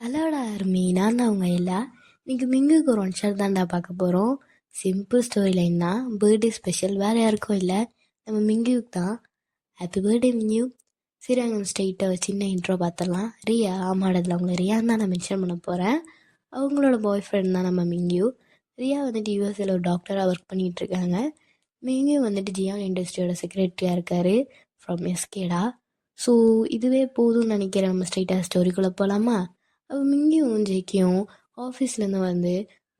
ஹலோடா அருமி, நான் தான் அவங்க எல்லாம். இன்னைக்கு மிங்குக்கு ஒரு ஒன் ஷாட் தான்டா பார்க்க போகிறோம். சிம்பிள் ஸ்டோரி லைன் தான். பர்த்டே ஸ்பெஷல் வேறு யாருக்கும் இல்லை, நம்ம மிங்குக்கு தான். Happy birthday மிங்கு. சரி, அங்கே ஸ்ட்ரெயிட்டாக ஒரு சின்ன இன்ட்ரோ பார்த்துடலாம். ரியா, ஆமாடதில் அவங்க ரியான்னு தான் நான் மென்ஷன் பண்ண போகிறேன். அவங்களோட பாய் ஃப்ரெண்ட் தான் நம்ம மிங்கு. ரியா வந்துட்டு யூஎஸ்ஏல ஒரு டாக்டராக ஒர்க் பண்ணிகிட்டு இருக்காங்க. மிங்கு வந்துட்டு ஜியான் இண்டஸ்ட்ரியோட செக்ரட்டரியாக இருக்கார் ஃப்ரம் எஸ்கேடா. ஸோ இதுவே போதும்னு நினைக்கிறேன். நம்ம ஸ்ட்ரெயிட்டாக ஸ்டோரிக்குள்ளே போகலாமா? அவள் மிங்கியும் ஜேக்கியும் ஆஃபீஸ்லேருந்து வந்து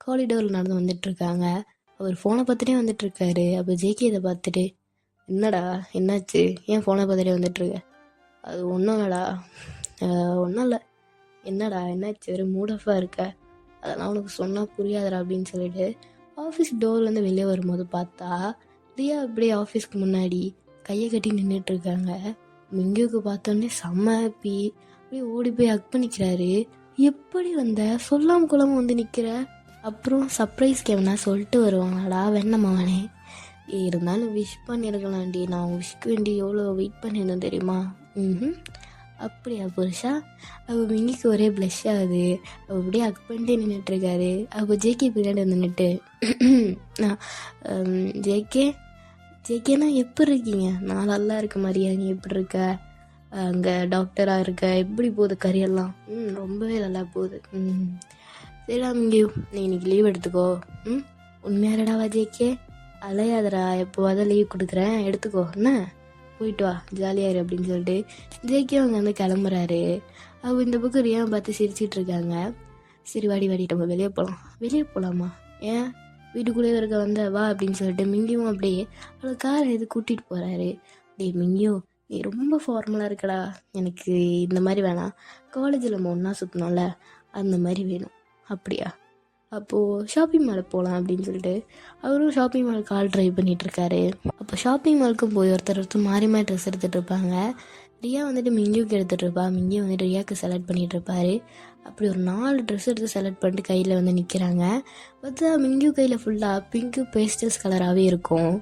காரிடோரில் நடந்து வந்துட்டுருக்காங்க. அவர் ஃபோனை பார்த்துட்டே வந்துட்டுருக்காரு. அப்போ ஜேகே இதை பார்த்துட்டு, என்னடா என்னாச்சு, ஏன் ஃபோனை பார்த்துட்டே வந்துட்டுருக்க? அது ஒன்றும் இல்லடா, ஒன்றும் இல்லை. என்னடா என்னாச்சு, ஒரு மூட் ஆஃபாக இருக்க, அதெல்லாம் உனக்கு சொன்னால் புரியாதடா அப்படின்னு சொல்லிட்டு ஆஃபீஸ் டோர்லேருந்து வெளியே வரும்போது பார்த்தா ரியா அப்படியே ஆஃபீஸ்க்கு முன்னாடி கையை கட்டி நின்றுட்டுருக்காங்க. மிங்குக்கு பார்த்தோன்னே செம்ம ஹாப்பி. அப்படியே ஓடி போய் ஹக் பண்ணிக்கிறாரு. எப்படி வந்த, சொல்லாம கொள்ளாம வந்து நிற்கிற? அப்புறம் சர்ப்ரைஸ் கேவனா சொல்லிட்டு வருவாங்கடா வெண்ணமாவனே. இருந்தாலும் விஷ் பண்ணியிருக்கலாம்டி, நான் விஷ் வேண்டி எவ்வளோ வெயிட் பண்ணியிருந்தேன் தெரியுமா? அப்படியா புருஷா? அவள் மிங்கிக்கு ஒரே ப்ளஷ் ஆகுது. அவள் அப்படியே ஹக் பண்ணிட்டே நின்றுட்டுருக்காரு. அவள் ஜேகே பின்னாடி வந்து நின்றுட்டு, ஜேகே ஜேகேனா எப்படி இருக்கீங்க? நான் நல்லா இருக்க மாதிரியா, நீ எப்படி இருக்க? அங்கே டாக்டராக இருக்க, எப்படி போகுது கரியெல்லாம்? ரொம்பவே நல்லா போகுது. சரிடா மிங்கி, நீ இன்னைக்கு லீவ் எடுத்துக்கோ. உண்மையாரடா ஜேகே? அலையாதடா, எப்போவாத லீவ் கொடுக்குறேன், எடுத்துக்கோ என்ன, போயிட்டு வா, ஜாலியாரு அப்படின்னு சொல்லிட்டு ஜேகே அவங்க வந்து கிளம்புறாரு. அவங்க இந்த பக்கம் ரியா பார்த்து சிரிச்சிட்டு இருக்காங்க. சரி வாடி வாடி, நம்ம வெளியே போகலாம். வெளியே போகலாமா? ஏன், வீட்டுக்குள்ளேயே இருக்க வந்த வா அப்படின்னு சொல்லிட்டு மிங்கியும் அப்படியே அவளை காரை எது கூட்டிகிட்டு போகிறாரு. டே மிங்கியோ, நீ ரொம்ப ஃபார்மலாக இருக்கடா, எனக்கு இந்த மாதிரி வேணாம். காலேஜில் நம்ம ஒன்றா சுற்றணும்ல, அந்த மாதிரி வேணும். அப்படியா? அப்போது ஷாப்பிங் மால் போகலாம் அப்படின்னு சொல்லிட்டு அவரும் ஷாப்பிங் மால் கால் ட்ரைவ் பண்ணிகிட்ருக்காரு. அப்போ ஷாப்பிங் மாலுக்கும் போய் ஒருத்தர் மாறி மாறி ட்ரெஸ் எடுத்துகிட்டு இருப்பாங்க. ரியா வந்துட்டு மிங்கியுக்கு எடுத்துகிட்டு இருப்பா, மிங்கியும் வந்துட்டு ரியாவுக்கு செலக்ட் பண்ணிகிட்டு இருப்பாரு. அப்படி ஒரு 4 ட்ரெஸ் எடுத்து செலக்ட் பண்ணிட்டு கையில் வந்து நிற்கிறாங்க. பார்த்தா மிங்கியூ கையில் ஃபுல்லாக பிங்க்கு பேஸ்டல்ஸ் கலராகவே இருக்கும்.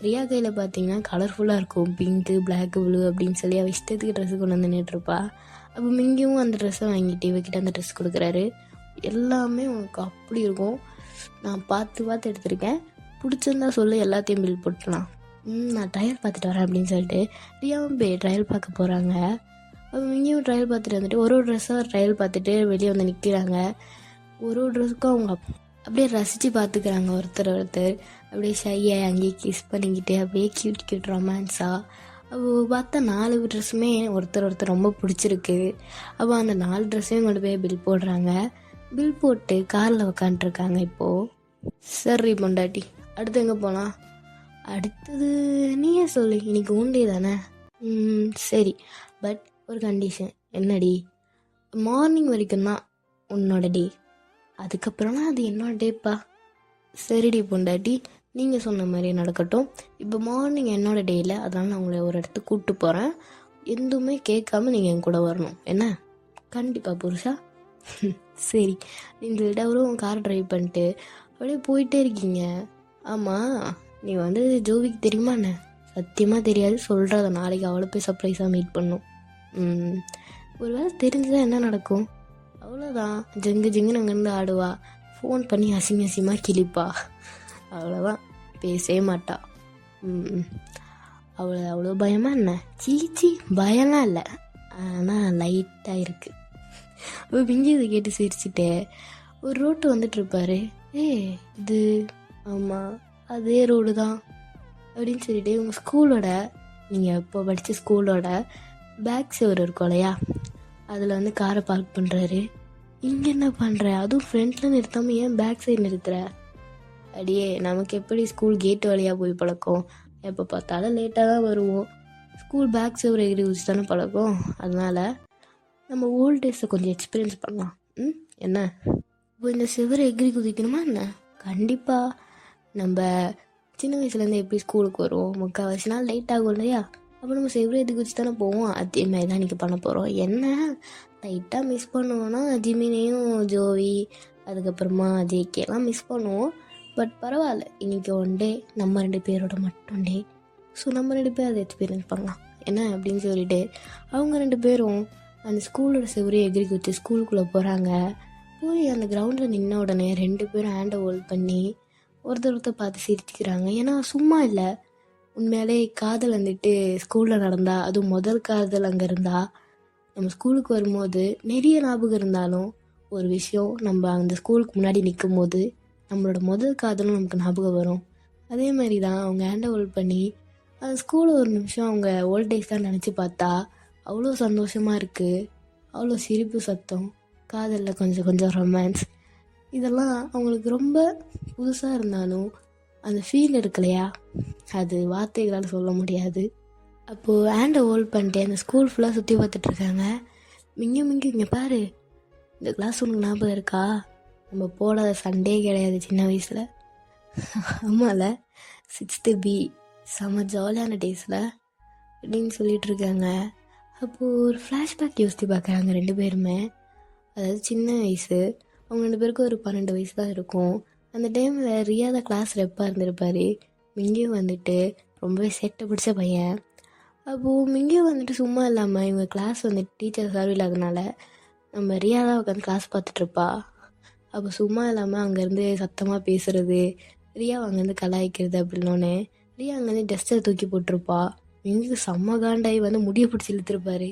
ரியா கையில் பார்த்தீங்கன்னா கலர்ஃபுல்லாக இருக்கும், பிங்க்கு, பிளாக்கு, ப்ளூ அப்படின்னு சொல்லி அவள் இஷ்டத்துக்கு ட்ரெஸ்ஸு கொண்டு வந்து நின்றுட்டுருப்பா. அப்போ மிங்கியும் அந்த ட்ரெஸ்ஸை வாங்கிட்டு இவக்கிட்ட அந்த ட்ரெஸ் கொடுக்குறாரு. எல்லாமே உனக்கு அப்படி இருக்கும், நான் பார்த்து பார்த்து எடுத்திருக்கேன், பிடிச்சிருந்தா சொல்லி எல்லாத்தையும் பில் போட்டுலாம். நான் ட்ரையல் பார்த்துட்டு வரேன் அப்படின்னு சொல்லிட்டு ரியாவும் போய் ட்ரையல் பார்க்க போகிறாங்க. அப்போ மிங்கியும் ட்ரையல் பார்த்துட்டு வந்துட்டு ஒரு ட்ரெஸ்ஸாக ட்ரையல் பார்த்துட்டு வெளியே வந்து நிற்கிறாங்க. ஒரு ட்ரெஸ்ஸுக்கும் அவங்க அப்படியே ரசித்து பார்த்துக்கிறாங்க ஒருத்தர். அப்படியே ஷையாக அங்கேயே கிஸ் பண்ணிக்கிட்டு அப்படியே கியூட் ரொமான்ஸாக. அப்போ பார்த்தா 4 ட்ரெஸ்ஸுமே ஒருத்தர் ரொம்ப பிடிச்சிருக்கு. அப்போ அந்த 4 ட்ரெஸ்ஸையும் கொண்டு போய் பில் போடுறாங்க. பில் போட்டு காரில் உக்காண்ட்ருக்காங்க. இப்போது சரி பொண்டாட்டி, அடுத்து எங்கே போகலாம்? அடுத்தது நீயே சொல்லு, இன்னைக்கு உண்டே தானே? சரி, பட் ஒரு கண்டிஷன். என்னடி? மார்னிங் வரைக்கும் தான் உன்னோட டே, அதுக்கப்புறம்னா அது என்னோட டேப்பா. சரிடி பொண்டாட்டி, நீங்கள் சொன்ன மாதிரி நடக்கட்டும். இப்போ மார்னிங் என்னோட டேயில், அதனால் நான் உங்களை ஒரு இடத்துக்கு கூப்பிட்டு போகிறேன். எதுவுமே கேட்காம நீங்கள் என் கூட வரணும், என்ன? கண்டிப்பாக புருஷா. சரி, இந்த இடவரும் கார் ட்ரைவ் பண்ணிட்டு அப்படியே போயிட்டே இருக்கீங்க. ஆமாம், நீ வந்து ஜோவிக்கு தெரியுமா என்ன? சத்தியமாக தெரியாது, சொல்கிறத நாளைக்கு அவளை போய் சர்ப்ரைஸாக மீட் பண்ணும். ஒரு வேளை தெரிஞ்சுதான் என்ன நடக்கும்? அவ்வளோதான், ஜிங்குன்னு அங்கேருந்து ஆடுவா, ஃபோன் பண்ணி அசிங்கமாக கிழிப்பா, அவ்வளோதான், பேசவே மாட்டா. அவ்வளோ பயமா என்ன? சீச்சி, பயம்லாம் இல்லை, ஆனால் லைட்டாக இருக்குது. அப்போ பிங்கி இதை கேட்டு சிரிச்சுட்டு ஒரு ரோட்டு வந்துட்டுருப்பாரு. இது ஆமாம் அதே ரோடு தான் அப்படின்னு சொல்லிட்டு உங்கள் ஸ்கூலோட, நீங்கள் இப்போ படித்த ஸ்கூலோட பேக் சைடு இருக்கும் இல்லையா, அதில் வந்து காரை பார்க் பண்ணுறாரு. இங்கே என்ன பண்ணுற, அதுவும் ஃப்ரண்ட்டில் நிறுத்தாமல் ஏன் பேக் சைடு நிறுத்துற? அடியே, நமக்கு எப்படி ஸ்கூல் கேட்டு வழியாக போய் பழக்கம், எப்போ பார்த்தாலும் லேட்டாக தான் வருவோம், ஸ்கூல் பேக் சைடு எகிரி குதிச்சு தானே பழக்கம், அதனால் நம்ம ஓல்ட் டேஸை கொஞ்சம் எக்ஸ்பீரியன்ஸ் பண்ணலாம். என்ன இப்போ இந்த சிவரை எகிரி குதிக்கணுமா என்ன? கண்டிப்பாக. நம்ம சின்ன வயசுலேருந்து எப்படி ஸ்கூலுக்கு வருவோம், 3/4 நாள் லேட் ஆகும் இல்லையா, அப்போ நம்ம சிவரை எது குதிச்சு தானே போவோம், அதே மாதிரி தான் இன்றைக்கி பண்ண போகிறோம். என்ன லைட்டாக மிஸ் பண்ணுவோன்னா ஜிமினையும் ஜோவி, அதுக்கப்புறமா ஜேகேலாம் மிஸ் பண்ணுவோம். பட் பரவாயில்ல, இன்றைக்கி ஒன் டே நம்ம 2 பேரோட மட்டும் டே. ஸோ நம்ம 2 பேர் அதை எக்ஸ்பீரியன்ஸ் பண்ணலாம் என்ன அப்படின்னு சொல்லிட்டு அவங்க 2 பேரும் அந்த ஸ்கூலோட செவரையும் எகிரி குச்சி ஸ்கூலுக்குள்ளே போகிறாங்க. போய் அந்த கிரவுண்டில் நின்ன உடனே 2 பேரும் ஹேண்டை ஹோல்ட் பண்ணி ஒருத்தர் பார்த்து சிரிச்சுக்கிறாங்க. ஏன்னா சும்மா இல்லை, உண்மையாலே காதல் வந்துட்டு ஸ்கூலில் நடந்தா, அதுவும் முதல் காதல் அங்கே இருந்தா, நம்ம ஸ்கூலுக்கு வரும்போது நிறைய ஞாபகம் இருந்தாலும் ஒரு விஷயம், நம்ம அந்த ஸ்கூலுக்கு முன்னாடி நிற்கும் போது நம்மளோட முதல் காதலும் நமக்கு ஞாபகம் வரும். அதே மாதிரி தான் அவங்க ஹேண்டை ஹோல்ட் பண்ணி அந்த ஸ்கூலில் ஒரு நிமிஷம் அவங்க ஓல்ட் டேஸ் தான் நினச்சி பார்த்தா அவ்வளோ சந்தோஷமாக இருக்குது. அவ்வளோ சிரிப்பு சத்தம், காதலில் கொஞ்சம் கொஞ்சம் ரொமான்ஸ், இதெல்லாம் அவங்களுக்கு ரொம்ப புதுசாக இருந்தாலும் அந்த ஃபீல் இருக்கு இல்லையா, அது வார்த்தைகளால் சொல்ல முடியாது. அப்போது ஹேண்டை ஹோல்ட் பண்ணிட்டு அந்த ஸ்கூல் ஃபுல்லாக சுற்றி பார்த்துட்ருக்காங்க. மிங்கும் இங்கே பாரு, இந்த கிளாஸ் உனக்கு ஞாபகம் இருக்கா, நம்ம போடாத சண்டே கிடையாது சின்ன வயசில். ஆமாம்ல, 6th B செம்ம ஜாலியான டேஸில் அப்படின்னு சொல்லிகிட்ருக்காங்க. அப்போது ஒரு ஃப்ளாஷ்பேக் யோசித்து பார்க்குறாங்க 2 பேருமே. அதாவது சின்ன வயசு, அவங்க 2 பேருக்கும் ஒரு 12 வயசு தான் இருக்கும். அந்த டைமில் ரியா தான் கிளாஸ் ரெப்பாக இருந்திருப்பார். மிங்கியும் வந்துட்டு ரொம்பவே சேட்டை பிடிச்ச பையன். அப்போது மிங்கியும் வந்துட்டு சும்மா இல்லாமல் இவங்க கிளாஸ் வந்துட்டு டீச்சர் சர்வ் இல்லாதனால நம்ம ரியா தான் உட்காந்து கிளாஸ் பார்த்துட்ருப்பா. அப்போ சும்மா இல்லாமல் அங்கேருந்து சத்தமாக பேசுகிறது, ரியாவை அங்கேருந்து கலாய்க்கிறது அப்படின்னோடனே ரியா அங்கேருந்து டஸ்ட்டை தூக்கி போட்டிருப்பா. மிங்கு செம்ம காண்டாகி வந்து முடியை பிடிச்சி இழுத்துருப்பாரு.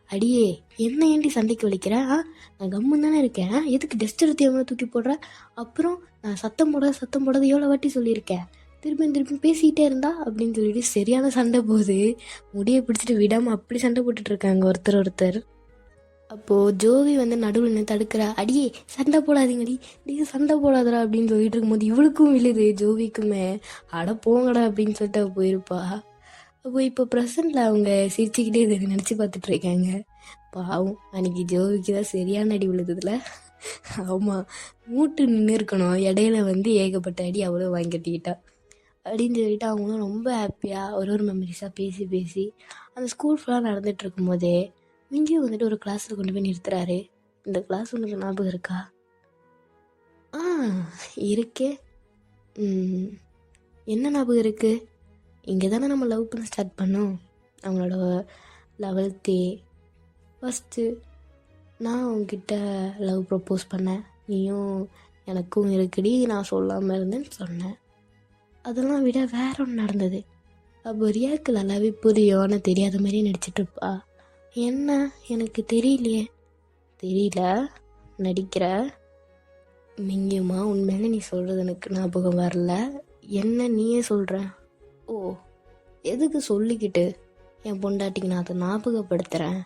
அடியே, என்ன ஏண்டி சண்டைக்கு வலிக்கிறேன்? நான் கம்முன்னு தானே இருக்கேன், எதுக்கு டஸ்ட் எடுத்து எவ்வளோ தூக்கி போடுற? அப்புறம் நான் சத்தம் போடாத எவ்வளோ வாட்டி சொல்லியிருக்கேன், திருப்பி பேசிக்கிட்டே இருந்தா அப்படின்னு சொல்லிட்டு சரியான சண்டை போகுது. முடியை பிடிச்சிட்டு விடாமல் அப்படி சண்டை போட்டுட்ருக்காங்க ஒருத்தர். அப்போது ஜோவி வந்து நடுவில் நின்று தடுக்கிறா. அடியே சண்டை போடாதீங்கடி, நீங்கள் சண்டை போடாதடா அப்படின்னு சொல்லிட்டு இருக்கும்போது இவளுக்கும் விழுது ஜோவிக்குமே. அட போங்கடா அப்படின்னு சொல்லிட்டு அவள் போயிருப்பா. அப்போ இப்போ ப்ரெசண்டில் அவங்க சிரிச்சுக்கிட்டே இதை நினச்சி பார்த்துட்ருக்காங்க. பாவம், அன்றைக்கி ஜோவிக்கு தான் சரியான அடி விழுதுல. ஆமாம், மூட்டு நின்று இருக்கணும், இடையில வந்து ஏகப்பட்ட அடி அவ்வளோ வாங்கிட்டிக்கிட்டா அப்படின்னு சொல்லிட்டு அவங்களும் ரொம்ப ஹாப்பியாக ஒரு மெமரிஸாக பேசி அந்த ஸ்கூல் ஃபுல்லாக நடந்துகிட்டு இருக்கும்போதே இங்கேயும் வந்துட்டு ஒரு கிளாஸில் கொண்டு போய் நிறுத்துறாரு. இந்த கிளாஸ் உனக்கு ஞாபகம் இருக்கா? இருக்கே. என்ன ஞாபகம் இருக்குது? இங்கே தானே நம்ம லவ் பண்ண ஸ்டார்ட் பண்ணோம். அவங்களோட 11th ஃபஸ்ட்டு நான் உங்ககிட்ட லவ் ப்ரப்போஸ் பண்ணேன், நீயும் எனக்கும் இருக்குடி நான் சொல்லாமல் இருந்தேன்னு சொன்னேன். அதெல்லாம் விட வேற ஒன்று நடந்தது. அப்போ ரியாவுக்கு நல்லாவே புரியும், ஆனால் தெரியாத மாதிரியே நடிச்சிட்ருப்பா. என்ன, எனக்கு தெரியலையே. தெரியல, நடிக்கிற. மிங்கியம்மா, உண்மையிலே நீ சொல்கிறது எனக்கு ஞாபகம் வரல. என்ன நீயே சொல்கிற? ஓ, எதுக்கு சொல்லிக்கிட்டு? என் பொண்டாட்டிக்கு நான் அதை ஞாபகப்படுத்துகிறேன்.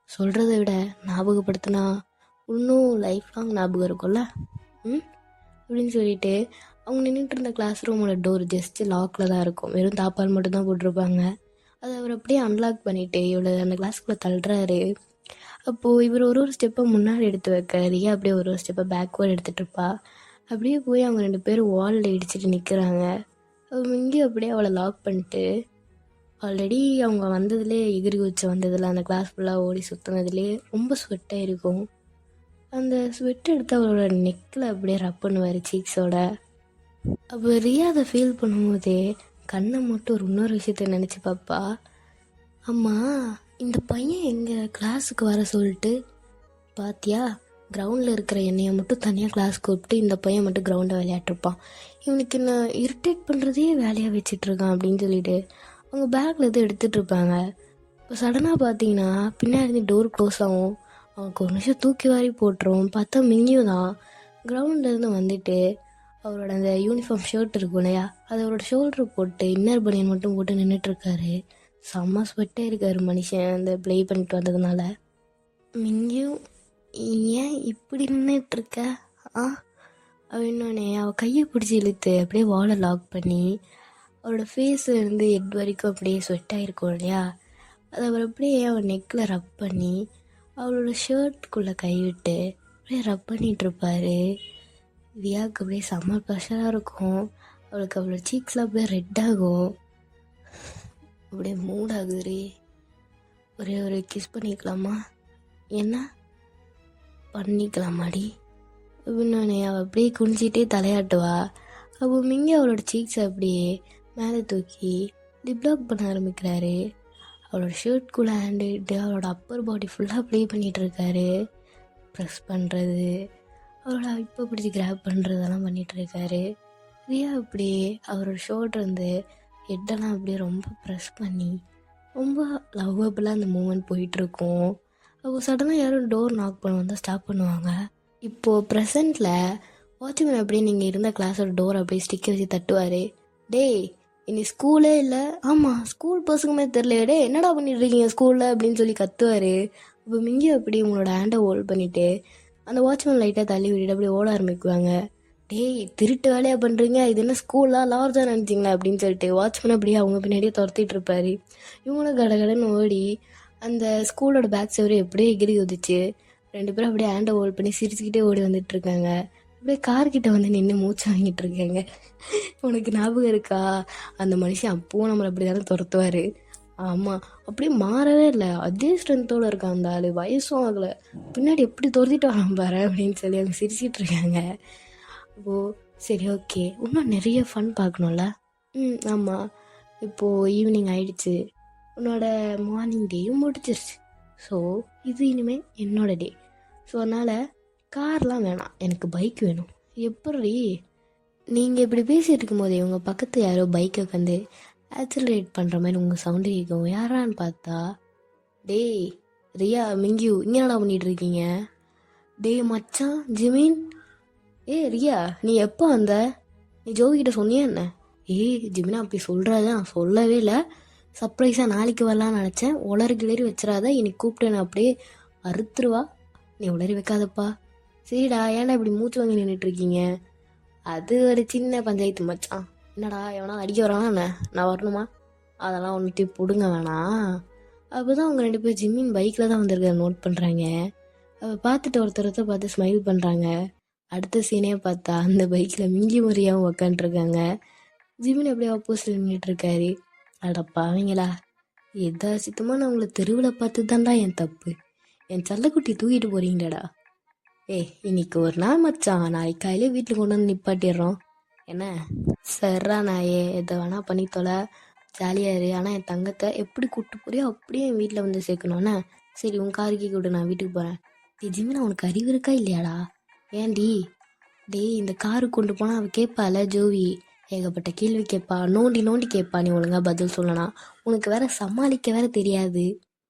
சொல்கிறத விட ஞாபகப்படுத்தினா இன்னும் லைஃப் லாங் ஞாபகம் இருக்கும்ல அப்படின்னு சொல்லிட்டு அவங்க நின்றுட்டு இருந்த கிளாஸ் ரூமோட டோர் ஜஸ்ட் லாக்கில் தான் இருக்கும், வெறும் தாப்பால் மட்டும்தான் போட்டிருப்பாங்க. அதை அவர் அப்படியே அன்லாக் பண்ணிவிட்டு இவ்வளோ அந்த கிளாஸ்க்குள்ளே தள்ளுறாரு. அப்போது இவர் ஒரு ஸ்டெப்பை முன்னாடி எடுத்து வைக்க ரியா அப்படியே ஒரு ஸ்டெப்பை பேக்வேர்டு எடுத்துகிட்ருப்பா. அப்படியே போய் அவங்க 2 பேரும் வாலில் இடிச்சிட்டு நிற்கிறாங்க. அவங்க இங்கேயும் அப்படியே அவளை லாக் பண்ணிட்டு, ஆல்ரெடி அவங்க வந்ததுலேயே எகிரி குச்சி வந்ததில் அந்த கிளாஸ் ஃபுல்லாக ஓடி சுற்றினதுலேயே ரொம்ப ஸ்வெட்டாக இருக்கும். அந்த ஸ்வெட் எடுத்து அவளோட நெக்கில் அப்படியே ரப் பண்ணுவார் சீக்ஸோட. அப்போ ரியா அதை ஃபீல் பண்ணும்போதே கண்ணை மட்டும் ஒரு இன்னொரு விஷயத்த நினச்சி பாப்பா. அம்மா, இந்த பையன் எங்கள் கிளாஸுக்கு வர சொல்லிட்டு பாத்தியா, கிரவுண்டில் இருக்கிற என்னையை மட்டும் தனியாக கிளாஸ் கூப்பிட்டு இந்த பையன் மட்டும் கிரவுண்டை விளையாட்டுருப்பான், இவனுக்கு என்ன இரிட்டேட் பண்ணுறதே வேலையாக வச்சிட்ருக்கான் அப்படின்னு சொல்லிட்டு அவங்க பேக்கில் எதுவும் எடுத்துகிட்டு இருப்பாங்க. இப்போ சடனாக பார்த்தீங்கன்னா பின்னாடி டோர் க்ளோஸ் ஆகும். அவனுக்கு ஒரு நிமிஷம் தூக்கி வாரி போட்டுரும். பார்த்தா மிங்கியும் தான் கிரவுண்ட்லேருந்து வந்துட்டு அவரோட அந்த யூனிஃபார்ம் ஷர்ட் இருக்கும் இல்லையா, அது அவரோட ஷோல்டர் போட்டு இன்னர் பனியன் மட்டும் போட்டு நின்றுட்டுருக்காரு. செம்ம ஸ்வெட்டாக இருக்கார் மனுஷன் அந்த ப்ளே பண்ணிட்டு வந்ததுனால. மிங்கியும் ஏன் இப்படி நின்றுட்டுருக்க அப்படின்னோடனே அவள் கையை பிடிச்சி இழுத்து அப்படியே வாலை லாக் பண்ணி அவரோட ஃபேஸ்லேருந்து ஹெட் வரைக்கும் அப்படியே ஸ்வெட்டாக இருக்கும் இல்லையா, அதை அவர் அப்படியே அவள் நெக்கில் ரப் பண்ணி அவளோட ஷர்ட்டுக்குள்ளே கைவிட்டு அப்படியே ரப் பண்ணிகிட்ருப்பாரு. ரியாவுக்கு அப்படியே செம்ம ப்ரெஷராக இருக்கும். அவளுக்கு அவளோட சீக்ஸ்லாம் அப்படியே ரெட் ஆகும். அப்படியே மூட் ஆகுது. ஒரு கிஸ் பண்ணிக்கலாமா? என்ன பண்ணிக்கலாமாடி அப்படின்னு அவள் அப்படியே குனிஞ்சிட்டே தலையாட்டுவா. அப்போ மிங்கி அவளோட சீக்ஸை அப்படியே மேலே தூக்கி லிப் லாக் பண்ண ஆரம்பிக்கிறாரு. அவளோட ஷர்ட்குள்ளே ஹேண்ட் இட்டு அவளோட அப்பர் பாடி ஃபுல்லாக ப்ளே பண்ணிகிட்ருக்காரு. ப்ரெஸ் பண்ணுறது, அவளோட இப்போ பிடிச்சி கிராப் பண்ணுறதெல்லாம் பண்ணிகிட்ருக்காரு. ரியா அப்படியே அவரோட ஷோல்டர் வந்து ஹெட்டெல்லாம் அப்படியே ரொம்ப ப்ரெஸ் பண்ணி ரொம்ப லவ்வபுளாக அந்த மூமெண்ட் போயிட்டுருக்கும். அப்போ சடனாக யாரும் டோர் நாக் பண்ண வந்தால் ஸ்டாப் பண்ணுவாங்க. இப்போது ப்ரெசண்ட்டில் வாட்ச்மேன் அப்படியே நீங்கள் இருந்த கிளாஸோட டோர் அப்படியே ஸ்டிக்கர் வச்சு தட்டுவார். டேய் இனி ஸ்கூலே இல்லை, ஆமாம் ஸ்கூல் பசங்களுமே தெரில, டே என்னடா பண்ணிட்டு இருக்கீங்க ஸ்கூலில் அப்படின்னு சொல்லி கத்துவார். இப்போ மிங்கி அப்படி உங்களோட ஹேண்டை ஹோல்ட் பண்ணிவிட்டு அந்த வாட்ச்மேன் லைட்டாக தள்ளி விட்டுட்டு அப்படியே ஓட ஆரம்பிக்குவாங்க. டேய் திருட்டு வேலையாக பண்ணுறீங்க, இது என்ன ஸ்கூலாக லார்ஜாக நினச்சிங்களா அப்படின்னு சொல்லிட்டு வாட்ச்மேன் அப்படியே அவங்க பின்னாடியே துரத்திட்டு இருப்பாரு. இவங்களும் கடகடன்னு ஓடி அந்த ஸ்கூலோட பேக் சைடு எப்படியே எகிரி குதிச்சு 2 பேரும் அப்படியே ஹேண்டை ஹோல்ட் பண்ணி சிரிச்சுக்கிட்டே ஓடி வந்துட்டுருக்காங்க. அப்படியே கார்கிட்ட வந்து நின்று மூச்சு வாங்கிட்டு இருக்காங்க. உனக்கு ஞாபகம் இருக்கா, அந்த மனுஷன் அப்பவும் நம்மளை அப்படி தானே துரத்துவார். ஆமாம் அப்படியே மாறவே இல்லை, அதே ஸ்ட்ரென்த்தோடு இருக்கான் அந்த ஆள், வயசும் ஆகலை, பின்னாடி எப்படி துரத்திட்டு வரான் பாரு அப்படின்னு சொல்லி அவங்க சிரிச்சிட்டு இருக்காங்க. ஓ சரி ஓகே, இன்னும் நிறைய ஃபன் பார்க்கணும்ல. ஆமாம் இப்போது ஈவினிங் ஆயிடுச்சு, உன்னோட மார்னிங் டேயும் முடிச்சிருச்சு. ஸோ இது இனிமேல் என்னோட டே. ஸோ அதனால் கார்லாம் வேணாம், எனக்கு பைக் வேணும். எப்படி நீங்கள் இப்படி பேசிகிட்டு இருக்கும்போதே உங்கள் பக்கத்து யாரோ பைக்கை உட்காந்து ஆக்சிலரேட் பண்ணுற மாதிரி உங்கள் சவுண்டு கேட்கும். யாரான்னு பார்த்தா டேய் ரியா மிங்கியூ இங்கே என்னடா பண்ணிகிட்டு இருக்கீங்க? டேய் மச்சான் ஜிமீன், ரியா நீ எப்போ வந்த? நீ ஜோவிக்கிட்ட சொன்னியா என்ன? ஜிமினா அப்படி சொல்கிறத நான் சொல்லவே இல்லை, சர்ப்ரைஸாக நாளைக்கு வரலான்னு நினச்சேன். உளறி கிளறி வச்சிடாத, இன்னைக்கு கூப்பிட்டு நான் அப்படியே அறுத்துருவா. நீ உளறி வைக்காதப்பா. சரிடா ஏன்டா இப்படி மூச்சு வாங்கி நின்றுட்டுருக்கீங்க? அது ஒரு சின்ன பஞ்சாயத்து மச்சான். என்னடா எவனா அடிக்க வரானா என்ன? நான் வரணுமா? அதெல்லாம் ஒன்றுத்தையும் பிடுங்க வேணாம். அப்போ தான் அவங்க 2 பேர் ஜிம்மின் பைக்கில் தான் வந்திருக்க நோட் பண்ணுறாங்க. அவள் பார்த்துட்டு ஒருத்தரத்தை பார்த்து ஸ்மைல் பண்ணுறாங்க. அடுத்த சீனே பார்த்தா அந்த பைக்கில் மிங்கி முறையாகவும் உக்காண்ட்ருக்காங்க. ஜிம்மின் அப்படியே ஆப்போசிட்டில் நின்றுட்டுருக்காரு. அடப்பா அவங்களா, எதாச்சித்தமாக நான் உங்களை தெருவில் பார்த்து தான்டா என் தப்பு. என் செல்லக்குட்டி தூக்கிட்டு போகிறீங்களாடா. இன்னைக்கு ஒரு நாள் மச்சான், நாளைக்கு காலையில் வீட்டில் கொண்டு வந்து நிப்பாட்டிடுறோம் என்ன? சர்ரா நாயே, எதை வேணா பண்ணி தொலை, ஜாலியாக இரு. ஆனால் என் தங்கத்தை எப்படி கூப்பிட்டு போறியோ அப்படியே என் வீட்டில் வந்து சேர்க்கணும்ண்ணே. சரி உன் காருக்கு கூப்பிட்டு நான் வீட்டுக்கு போகிறேன். ஜிமினா உனக்கு அறிவு இருக்கா இல்லையாடா? ஏன்டி இந்த காருக்கு கொண்டு போனால் அவள் கேட்பால ஜோவி, ஏகப்பட்ட கேள்வி கேட்பா, நோண்டி நோண்டி கேட்பா. நீ ஒழுங்காக பதில் சொல்லலாம், உனக்கு வேற சமாளிக்க வேற தெரியாது.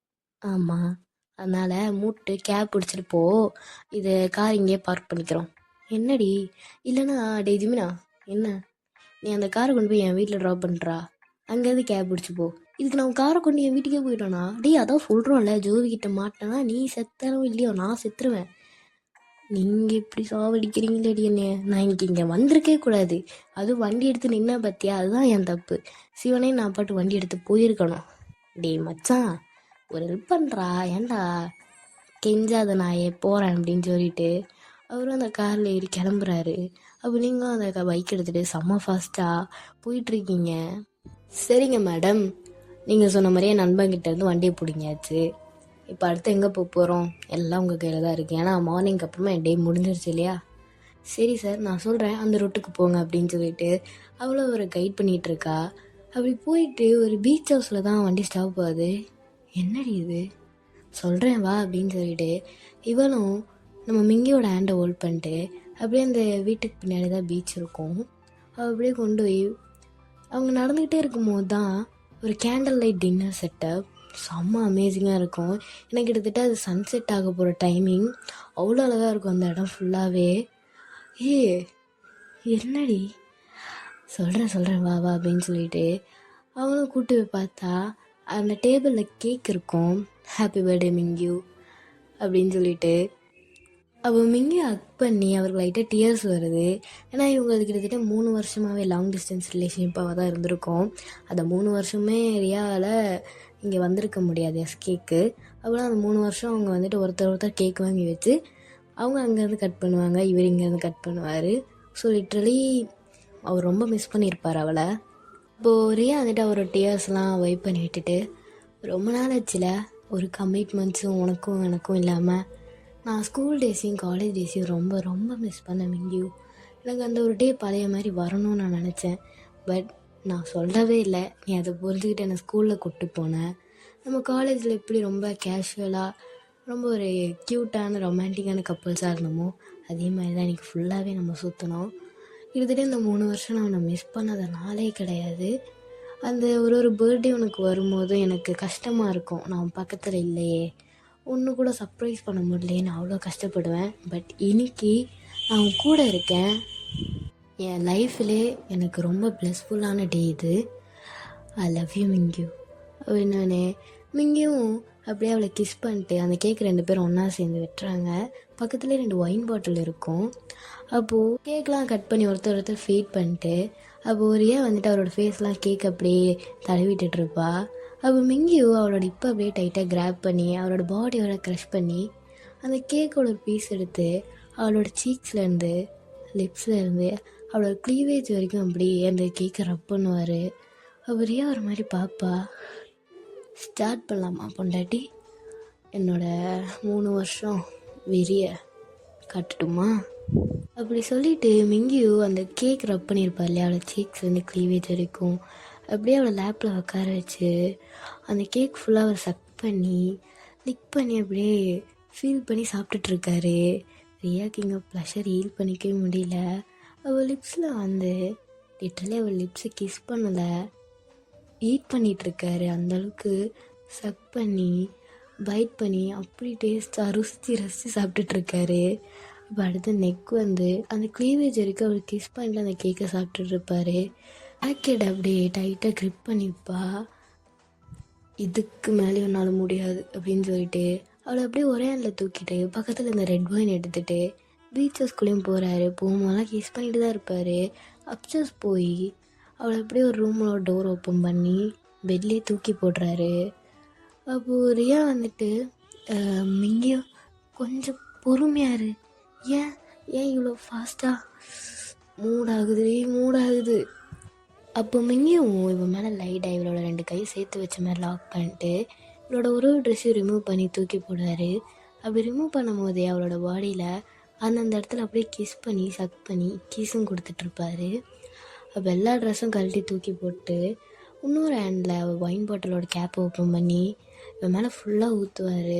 ஆமாம் அதனால் மூட்டு கேப் பிடிச்சிட்டு போ, இது கார் இங்கேயே பார்க் பண்ணிக்கிறோம். என்னடி? இல்லைன்னா ஜிமினா என்ன, நீ அந்த காரை கொண்டு போய் என் வீட்டில் ட்ராப் பண்ணுறா, அங்கேருந்து கேப் பிடிச்சி போ. இதுக்கு நான் காரை கொண்டு என் வீட்டுக்கே போயிட்டோன்னா அதான் சொல்கிறோம்ல, ஜோவிக்கிட்ட மாட்டேன்னா நீ செத்தனோ இல்லையோ நான் செத்துருவேன். நீங்கள் இப்படி சாவடிக்கிறீங்களேடி என்ன? நான் இன்னைக்கு இங்கே வந்திருக்கே கூடாது. அதுவும் வண்டி எடுத்து நின்ன பற்றியா, அதுதான் என் தப்பு. சிவனே நான் பாட்டு வண்டி எடுத்து போயிருக்கணும். மச்சான் ஒரு ஹெல்ப் பண்ணுறா, ஏன்டா கெஞ்சாத நாயே போகிறேன் அப்படின்னு சொல்லிட்டு அவரும் அந்த காரில் ஏறி கிளம்புறாரு. அப்போ நீங்களும் அந்த பைக் எடுத்துகிட்டு செம்ம ஃபாஸ்ட்டாக போயிட்டுருக்கீங்க. சரிங்க மேடம், நீங்கள் சொன்ன மாதிரியே நண்பன்கிட்ட இருந்து வண்டியை பிடிங்காச்சு. இப்போ அடுத்து எங்கே போகிறோம்? எல்லாம் உங்கள் கையில் தான் இருக்குது. ஏன்னா மார்னிங்க்கு அப்புறமா என் டே முடிஞ்சிருச்சு இல்லையா? சரி சார் நான் சொல்கிறேன், அந்த ரூட்டுக்கு போங்க அப்படின்னு சொல்லிட்டு அவ்வளோ ஒரு கைட் பண்ணிகிட்டு இருக்கா. அப்படி போயிட்டு ஒரு பீச் ஹவுஸில் தான் வண்டி ஸ்டாப் ஆகுது. என்னடி இது? சொல்கிறேன் வா அப்படின்னு சொல்லிட்டு இவனும் நம்ம மிங்கியோட ஹேண்டை ஹோல்ட் பண்ணிட்டு அப்படியே அந்த வீட்டுக்கு பின்னாடி தான் பீச் இருக்கும். அப்படியே கொண்டு போய் அவங்க நடந்துக்கிட்டே இருக்கும்போது தான் ஒரு கேண்டில் லைட் டின்னர் செட்டப் செம்ம அமேசிங்காக இருக்கும். எனக்கு கிட்டத்தட்ட அது சன்செட் ஆக போகிற டைமிங், அவ்வளோ அழகாக இருக்கும் அந்த இடம் ஃபுல்லாகவே. என்னடி? சொல்கிறேன் வா வா அப்படின்னு சொல்லிட்டு அவங்களும் கூப்பிட்டு போய் பார்த்தா அந்த டேபிளில் கேக் இருக்கும். ஹாப்பி பர்த்டே மிங்யூ அப்படின்னு சொல்லிட்டு அவள் மிங்கி ஹக் பண்ணி அவருக்கு லைட்டாக டியர்ஸ் வருது. ஏன்னா இவங்க அது கிட்டத்தட்ட 3 வருஷமாகவே லாங் டிஸ்டன்ஸ் ரிலேஷன்ஷிப்பாக தான் இருந்திருக்கும். அந்த 3 வருஷமே ரியாவில் இங்கே வந்திருக்க முடியாது எஸ்கேக்கு. அப்புறம் அந்த 3 வருஷம் அவங்க வந்துட்டு ஒருத்தர் கேக் வாங்கி வச்சு அவங்க அங்கேருந்து கட் பண்ணுவாங்க, இவர் இங்கேருந்து கட் பண்ணுவார். ஸோ லிட்ரலி அவர் ரொம்ப மிஸ் பண்ணியிருப்பார் அவளை. இப்போது ரியா வந்துட்டு அவரோட டியர்ஸ்லாம் வைப் பண்ணி விட்டுட்டு, ரொம்ப நாள் ஆச்சுல ஒரு கமிட்மெண்ட்ஸும் உனக்கும் எனக்கும் இல்லாமல், நான் ஸ்கூல் டேஸையும் காலேஜ் டேஸையும் ரொம்ப ரொம்ப மிஸ் பண்ணேன் மிங்கியூ. எனக்கு அந்த ஒரு டே பழைய மாதிரி வரணும்னு நான் நினச்சேன். பட் நான் சொல்லவே இல்லை, நீ அதை புரிஞ்சுக்கிட்டு என்னை ஸ்கூலில் கூப்பிட்டு போனேன். நம்ம காலேஜில் எப்படி ரொம்ப கேஷுவலாக ரொம்ப ஒரு க்யூட்டான ரொமான்டிக்கான கப்புள்ஸாக இருந்தோமோ அதே மாதிரி தான் இன்றைக்கி ஃபுல்லாகவே நம்ம சுற்றினோம். கிட்டத்தட்ட இந்த 3 வருஷம் நான் அவனை மிஸ் பண்ணாத நாளே கிடையாது. அந்த ஒரு பர்த்டே உனக்கு வரும்போதும் எனக்கு கஷ்டமாக இருக்கும். நான் பக்கத்தில் இல்லையே, ஒன்று கூட சர்ப்ரைஸ் பண்ண முடியலையேன்னு அவ்வளோ கஷ்டப்படுவேன். பட் இன்னைக்கு நான் அவன் கூட இருக்கேன். என் லைஃப்லே எனக்கு ரொம்ப ப்ளஸ்ஃபுல்லான டே இது. ஐ லவ் யூ மிங்கு என்னன்னு மிங்கியும் அப்படியே அவளை கிஸ் பண்ணிட்டு அந்த கேக் 2 பேரும் ஒன்றா சேர்ந்து வெட்டுறாங்க. பக்கத்துலேயே 2 ஒயின் பாட்டில் இருக்கும். அப்போது கேக்லாம் கட் பண்ணி ஒருத்தர் ஃபீட் பண்ணிட்டு அப்போது ரியா வந்துட்டு அவரோட ஃபேஸ்லாம் கேக் அப்படியே தடவிட்டுருப்பா. அப்போ மிங்கியும் அவளோட இப்போ அப்படியே டைட்டாக கிராப் பண்ணி அவளோட பாடியோட க்ரஷ் பண்ணி அந்த கேக்கோட ஒரு பீஸ் எடுத்து அவளோட சீக்ஸ்லேருந்து லிப்ஸ்லேருந்து அவளோட க்ளீவேஜ் வரைக்கும் அப்படியே அந்த கேக்கை ரப் பண்ணுவார். அப்போ ரியா ஒரு மாதிரி பாப்பா. ஸ்டார்ட் பண்ணலாமா பொண்டாட்டி, என்னோட 3 வருஷம் வெறிய காட்டட்டுமா அப்படி சொல்லிட்டு மிங்கியோ அந்த கேக் ரப் பண்ணியிருப்பா இல்லையா அவளை சீக்ஸ் வந்து க்ளீவேஜ் வரைக்கும் அப்படியே அவளை லேப்பில் உட்கார வச்சு அந்த கேக் ஃபுல்லாக அவர் சக் பண்ணி லிக் பண்ணி அப்படியே ஃபீல் பண்ணி சாப்பிட்டுட்ருக்காரு. ரியாக்கு இங்கே ப்ளஷர் ஹீல் பண்ணிக்கவே முடியல. அவள் லிப்ஸில் வந்து லிட்டரலி அவள் லிப்ஸை கிஸ் பண்ணலை, ஈட் பண்ணிகிட்ருக்காரு. அந்தளவுக்கு சக் பண்ணி பைட் பண்ணி அப்படி டேஸ்ட்டாக ரசித்து சாப்பிட்டுட்ருக்காரு. இப்போ அடுத்து நெக் வந்து அந்த க்ளீவேஜ் வரைக்கும் அவர் கிஸ் பண்ணிட்டு அந்த கேக்கை சாப்பிட்டுட்ருப்பாரு. பேக்கெட் அப்படியே டைட்டாக க்ரிப் பண்ணிப்பா. இதுக்கு மேலே என்னால் முடியாது அப்படின்னு சொல்லிட்டு அவளை அப்படியே ஒரே ஹேண்டில் தூக்கிட்டு பக்கத்தில் இந்த ரெட் ஒயின் எடுத்துகிட்டு பீச்சஸ்குள்ளேயும் போகிறாரு. போகும்போதெல்லாம் கிஸ் பண்ணிட்டு தான் இருப்பார். அப்சஸ் போய் அவளை அப்படியே ஒரு ரூமோட டோர் ஓப்பன் பண்ணி பெட்லேயே தூக்கி போடுறாரு. அப்போது ரியா வந்துட்டு மிங்கியோ கொஞ்சம் பொறுமையாரு, ஏன் இவ்வளோ ஃபாஸ்ட்டாக மூடாகுது. அப்போ மிங்கியும் இவன் மேலே லைட்டாக இவளோட 2 கை சேர்த்து வச்ச மாதிரி லாக் பண்ணிட்டு இவளோட ஒரு ட்ரெஸ்ஸையும் ரிமூவ் பண்ணி தூக்கி போடுறாரு. அப்படி ரிமூவ் பண்ணும் போதே அவளோட பாடியில் அந்தந்த இடத்துல அப்படியே கிஸ் பண்ணி சக் பண்ணி கிஸும் கொடுத்துட்ருப்பாரு. அப்போ எல்லா ட்ரெஸ்ஸும் கழட்டி தூக்கி போட்டு இன்னொரு ஹேண்டில் அவள் ஒயின் பாட்டிலோட கேப்பை ஓப்பன் பண்ணி இவன் மேலே ஃபுல்லாக ஊற்றுவார்.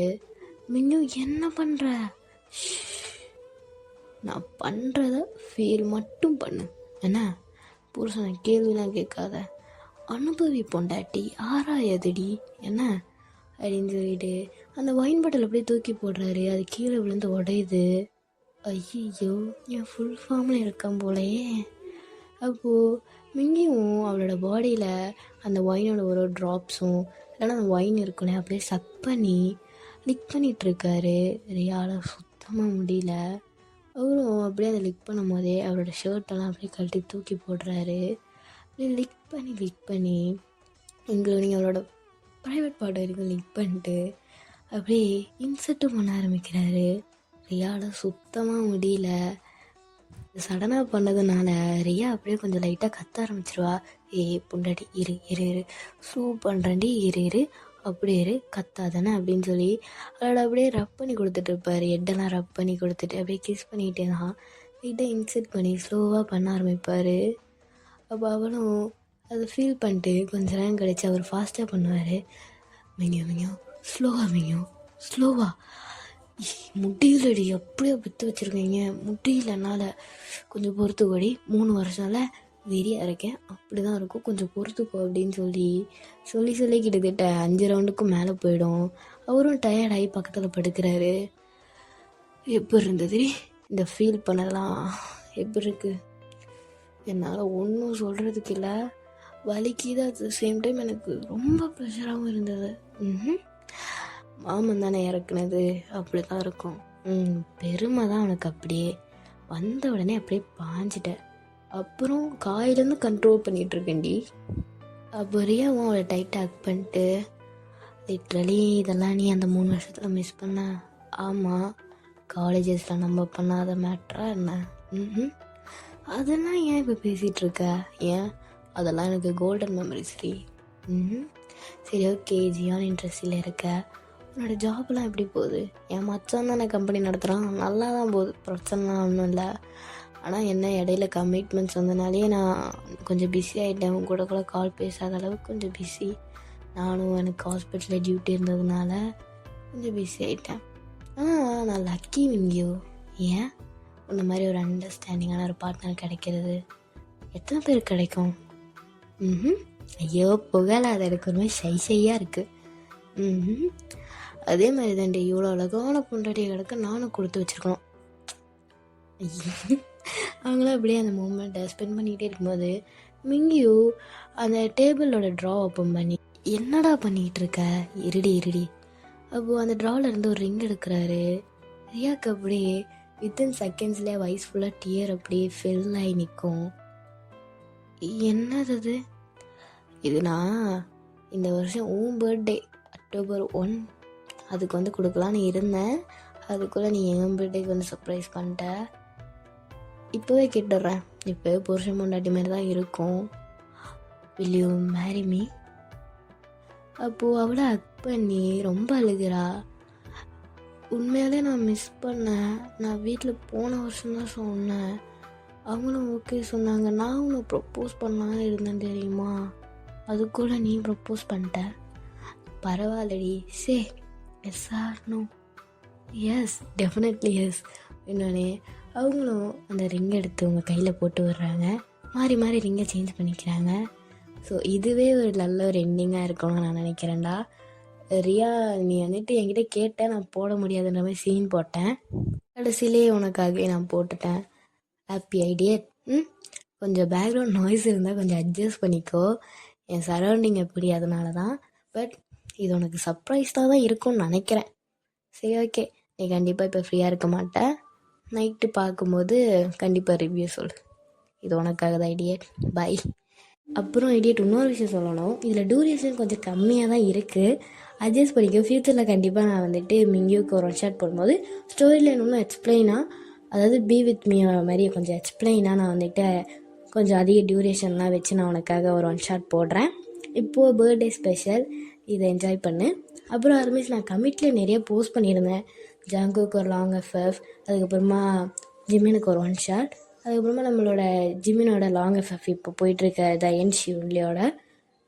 மின்னும் என்ன பண்ணுற, நான் பண்ணுறத ஃபீல் மட்டும் பண்ணு, என்ன புருஷனை கேள்விலாம் கேட்காத, அனுபவி பொண்டாட்டி, ஆறாயதுடி என்ன அப்படின்னு சொல்லிட்டு அந்த ஒயின் பாட்டில் அப்படியே தூக்கி போடுறாரு. அது கீழே விழுந்து உடையுது. ஐயோ என் ஃபுல் ஃபார்மில் இருக்கான் போலையே. அப்போது மிங்கியும் அவளோட பாடியில் அந்த ஒயினோட ஒரு ட்ராப்ஸும் இல்லைன்னா அந்த ஒயின் இருக்குல்ல அப்படியே சக் பண்ணி லிக் பண்ணிகிட்ருக்காரு. ரியால சுத்தமாக முடியல. அவரும் அப்படியே அதை லிக் பண்ணும் போதே அவரோட ஷர்ட்டெல்லாம் அப்படியே கழட்டி தூக்கி போடுறாரு. அப்படியே லிக் பண்ணி இன்க்ளூடிங் அவரோட ப்ரைவேட் பார்ட் வரைக்கும் லிக் பண்ணிட்டு அப்படியே இன்சர்ட்டும் பண்ண ஆரம்பிக்கிறாரு. ரியால சுத்தமாக முடியல. சடனாக பண்ணதுனால ரியா அப்படியே கொஞ்சம் லைட்டாக கத்த ஆரம்பிச்சிருவா. பொண்டாட்டி இரு ஸ்லோ பண்ணுறேன்டி, இரு அப்படியே கத்தாதானே அப்படின்னு சொல்லி அவளோட அப்படியே ரப் பண்ணி கொடுத்துட்ருப்பாரு. ஹெட்டெல்லாம் ரப் பண்ணி கொடுத்துட்டு அப்படியே கிஸ் பண்ணிகிட்டே தான் லைட்டாக இன்சர்ட் பண்ணி ஸ்லோவாக பண்ண ஆரம்பிப்பார். அப்போ அவளும் அதை ஃபீல் பண்ணிட்டு கொஞ்சம் நேரம் கழிச்சு அவர் ஃபாஸ்ட்டாக பண்ணுவார். மிங்கோ ஸ்லோவா முடியலடி, அப்படியே விற்று வச்சுருக்கீங்க, முடியலனால கொஞ்சம் பொறுத்துக்கோடி, 3 வருஷம்ல வெறியாக இருக்கேன், அப்படி தான் இருக்கும், கொஞ்சம் பொறுத்துக்கோ அப்படின்னு சொல்லி கிட்டத்தட்ட 5 ரவுண்டுக்கும் மேலே போயிடும். அவரும் டயர்டாகி பக்கத்தில் படுக்கிறாரு. எப்படி இருந்தது இந்த ஃபீல் பண்ணலாம், எப்படி இருக்கு? என்னால் ஒன்றும் சொல்கிறதுக்கு இல்லை, வலிக்குது, அட் த சேம் டைம் எனக்கு ரொம்ப ப்ரெஷராகவும் இருந்தது. மாமன் தானே இறக்குனது, அப்படி தான் இருக்கும். பெருமை தான் அவனுக்கு. அப்படியே வந்த உடனே அப்படியே பாஞ்சிட்டேன். அப்புறம் காயிலேருந்து கண்ட்ரோல் பண்ணிகிட்ருக்கேன்டி. அப்போ ரியாவும் அவளை டைட்டாக ஹக் பண்ணிட்டு, லிட்ரலி இதெல்லாம் நீ அந்த 3 வருஷத்தில் மிஸ் பண்ண? ஆமாம், காலேஜஸில் நம்ம பண்ணாத மேட்ரா என்ன? அதெல்லாம் ஏன் இப்போ பேசிகிட்ருக்க? ஏன் அதெல்லாம் எனக்கு கோல்டன் மெமரிஸ் ரீ. சரி ஓகே, ஜியான் இன்ட்ரெஸ்டில் இருக்க, உன்னோட ஜாப்லாம் எப்படி போகுது? என் மச்சான் தானே கம்பெனி நடத்துகிறான், நல்லா தான் போகுது, பிரச்சனைலாம் ஒன்றும் இல்லை. ஆனால் என்ன இடையில கமிட்மெண்ட்ஸ் வந்தனாலே நான் கொஞ்சம் பிஸி ஆகிட்டேன். கூட கால் பேசாத அளவுக்கு கொஞ்சம் பிஸி. நானும் எனக்கு ஹாஸ்பிட்டலில் டியூட்டி இருந்ததுனால கொஞ்சம் பிஸி ஆகிட்டேன். நான் லக்கி மிங்கியோ. ஏன் உன்ன மாதிரி ஒரு அண்டர்ஸ்டாண்டிங்கான ஒரு பார்ட்னர் கிடைக்கிறது எத்தனை பேர் கிடைக்கும்? ஐயோ புகழாத, எனக்கு ஒரு மாதிரி ஷையாக இருக்குது. அதே மாதிரி தாண்டி இவ்வளோ அழகான பொண்டாட்டியை கிடக்க நானும் கொடுத்து வச்சுருக்கணும். அவங்களும் அப்படியே அந்த மூமெண்ட்டை ஸ்பெண்ட் பண்ணிக்கிட்டே இருக்கும்போது மிங்கியோ அந்த டேபிளோட ட்ரா ஓப்பன் பண்ணி, என்னடா பண்ணிகிட்டு இருக்க, இருடி. அப்போது அந்த ட்ராவில் இருந்து ஒரு ரிங் எடுக்கிறாரு. ரியாக்கு அப்படியே வித்தின் செகண்ட்ஸ்லேயே வயசு ஃபுல்லாக டியர் அப்படியே ஃபில் ஆகி நிற்கும். என்னது இது? நான் இந்த வருஷம் பர்த்டே October 1 அதுக்கு கொடுக்கலான்னு இருந்தேன். அதுக்குள்ளே நீ என் பர்த்டேக்கு சர்ப்ரைஸ் பண்ணிட்ட. இப்போவே கேட்டுடுறேன், இப்போ புருஷன் பொண்டாட்டி மாதிரி தான் இருக்கும். will you marry me? அப்போது அவளை ஹக் பண்ணி ரொம்ப அழுகிறா. உண்மையாலே நான் மிஸ் பண்ணேன். நான் வீட்டில் போன வருஷம்தான் சொன்னேன். அவங்களும் ஓகே சொன்னாங்க. நான் உன்னை ப்ரப்போஸ் பண்ணலான்னு இருந்தேன் தெரியுமா, அதுக்குள்ள நீ ப்ரப்போஸ் பண்ணிட்ட. பரவாயில்லடி. Say yes or no? Yes, definitely yes. இன்னொன்னே அவங்களும் அந்த ரிங் எடுத்து உங்கள் கையில் போட்டு விடுறாங்க. மாறி மாறி ரிங்கை சேஞ்ச் பண்ணிக்கிறாங்க. ஸோ இதுவே ஒரு நல்ல ஒரு எண்டிங்காக இருக்கணும்னு நான் நினைக்கிறேன்டா. ரியா, நீ என்கிட்ட கேட்டேன், நான் போட முடியாதுன்ற மாதிரி சீன் போட்டேன். கடைசியிலே உனக்காகவே நான் போட்டுட்டேன். Happy idea. கொஞ்சம் பேக்ரவுண்ட் நாய்ஸ் இருந்தால் கொஞ்சம் அட்ஜஸ்ட் பண்ணிக்கோ. என் சரௌண்டிங் எப்படி, அதனால தான். பட் இது உனக்கு சர்ப்ரைஸாக தான் இருக்கும்னு நினைக்கிறேன். சரி, ஓகே. நீ கண்டிப்பாக இப்போ ஃப்ரீயாக இருக்க மாட்டேன். நைட்டு பார்க்கும்போது கண்டிப்பாக ரிவ்யூ சொல்லு. இது உனக்காக தான் ஐடியட். பை. அப்புறம் ஐடியட் இன்னொரு விஷயம் சொல்லணும். இதில் டூரேஷன் கொஞ்சம் கம்மியாக தான் இருக்குது. அட்ஜஸ்ட் பண்ணிக்க. ஃப்யூச்சரில் கண்டிப்பாக நான் மிங்கியோக்கு ஒரு ஒன் ஷாட் போடும்போது ஸ்டோரியில் இன்னும் எக்ஸ்பிளைனாக, அதாவது பி வித் மீ மாதிரி கொஞ்சம் எக்ஸ்பிளைனாக நான் கொஞ்சம் அதிக டியூரேஷன்லாம் வச்சு நான் உனக்காக ஒரு ஒன் ஷாட் போடுறேன். இப்போது பர்த்டே ஸ்பெஷல், இதை என்ஜாய் பண்ணு. அப்புறம் அதுமாரி நான் கமிட்டில் நிறைய போஸ்ட் பண்ணியிருந்தேன். ஜாங்குக்கு ஒரு லாங் எஃப்எஃப், அதுக்கப்புறமா ஜிமினுக்கு ஒரு ஒன் ஷாட், அதுக்கப்புறமா நம்மளோட ஜிமினோட லாங் எஃப்எஃப் இப்போ போயிட்டுருக்க த என் ஷிவ்லியோட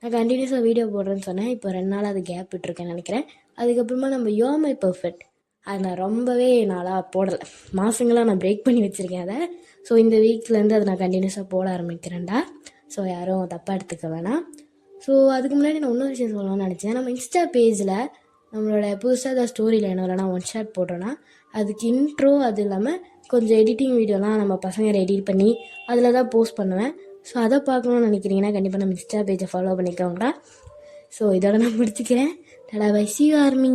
நான் கண்டினியூஸாக வீடியோ போடுறேன்னு சொன்னேன். இப்போ 2 நாள் அது கேப் விட்டுருக்கேன்னு நினைக்கிறேன். அதுக்கப்புறமா நம்ம யோ மை பர்ஃபெக்ட், அது நான் ரொம்பவே நாளாக போடலை, மாதங்களாக நான் பிரேக் பண்ணி வச்சுருக்கேன் அதை. ஸோ இந்த வீக்லேருந்து அதை நான் கண்டினியூஸாக போட ஆரம்பிக்கிறேன்டா. ஸோ யாரும் தப்பாக எடுத்துக்க வேணாம். ஸோ அதுக்கு முன்னாடி நான் இன்னொரு விஷயம் சொல்லணும்னு நினச்சேன். நம்ம இன்ஸ்டா பேஜில் நம்மளோட புதுசாக ஏதாவது ஸ்டோரியில் என்ன இல்லைனா ஒன் ஷாட் போட்டோன்னா அதுக்கு இன்ட்ரோ, அது இல்லாமல் கொஞ்சம் எடிட்டிங் வீடியோலாம் நம்ம பசங்க எடிட் பண்ணி அதில் தான் போஸ்ட் பண்ணுவேன். ஸோ அதை பார்க்கணுன்னு நினைக்கிறீங்கன்னா கண்டிப்பாக நம்ம இன்ஸ்டா பேஜை ஃபாலோ பண்ணிக்கோங்கடா. ஸோ இதோட நான் முடிச்சுக்கிறேன். டடா பை, சி யூ ஆர்மி.